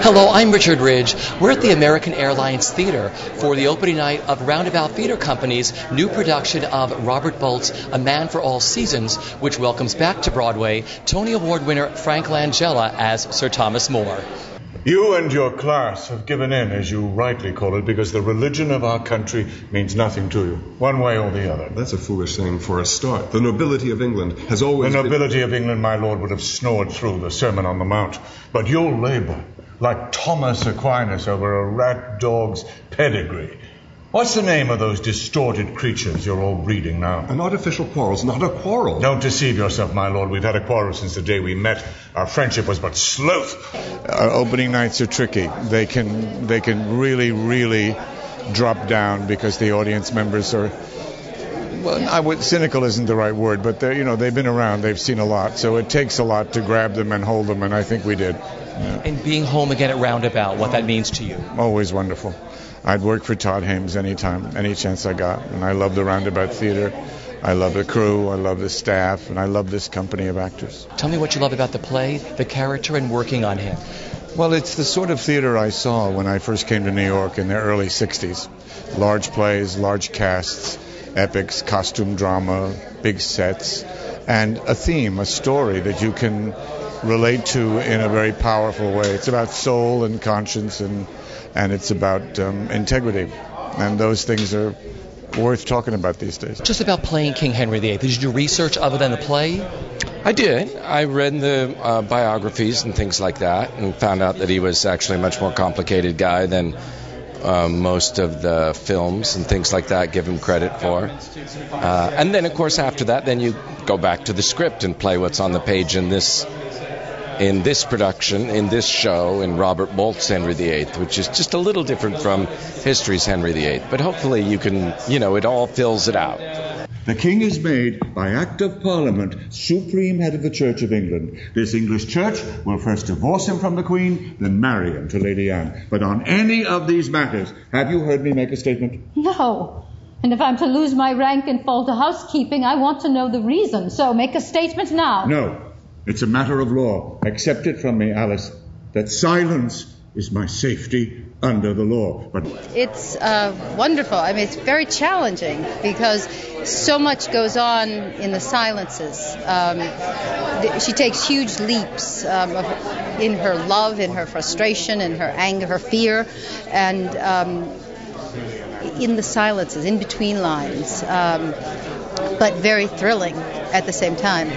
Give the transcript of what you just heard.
Hello, I'm Richard Ridge. We're at the American Airlines Theater for the opening night of Roundabout Theater Company's new production of Robert Bolt's A Man for All Seasons, which welcomes back to Broadway Tony Award winner Frank Langella as Sir Thomas More. You and your class have given in, as you rightly call it, because the religion of our country means nothing to you, one way or the other. That's a foolish thing for a start. The nobility of England has always The nobility of England, my lord, would have snored through the Sermon on the Mount. But you'll labor like Thomas Aquinas over a rat dog's pedigree. What's the name of those distorted creatures you're all reading now? An artificial quarrel's not a quarrel. Don't deceive yourself, my lord. We've had a quarrel since the day we met. Our friendship was but sloth. Our opening nights are tricky. They can really drop down because the audience members are, well, cynical isn't the right word, but they've been around, they've seen a lot, so it takes a lot to grab them and hold them, and I think we did. Yeah. And being home again at Roundabout, what that means to you? Always wonderful. I'd work for Todd Hames anytime, any chance I got, and I love the Roundabout Theater. I love the crew, I love the staff, and I love this company of actors. Tell me what you love about the play, the character, and working on him. Well, it's the sort of theater I saw when I first came to New York in the early 60s. Large plays, large casts, epics, costume drama, big sets, and a theme, a story that you can relate to in a very powerful way. It's about soul and conscience, and it's about integrity. And those things are worth talking about these days. Just about playing King Henry VIII, did you do research other than the play? I did. I read the biographies and things like that and found out that he was actually a much more complicated guy than most of the films and things like that give him credit for. And then, of course, after that, then you go back to the script and play what's on the page in this production, in this show, in Robert Bolt's Henry VIII, which is just a little different from history's Henry VIII. But hopefully you can, it all fills it out. The King is made, by Act of Parliament, supreme head of the Church of England. This English Church will first divorce him from the Queen, then marry him to Lady Anne. But on any of these matters, have you heard me make a statement? No. And if I'm to lose my rank and fall to housekeeping, I want to know the reason. So make a statement now. No. It's a matter of law. Accept it from me, Alice, that silence is my safety under the law. But it's wonderful. I mean, it's very challenging because so much goes on in the silences. She takes huge leaps in her love, in her frustration, in her anger, her fear, and in the silences, in between lines, but very thrilling at the same time.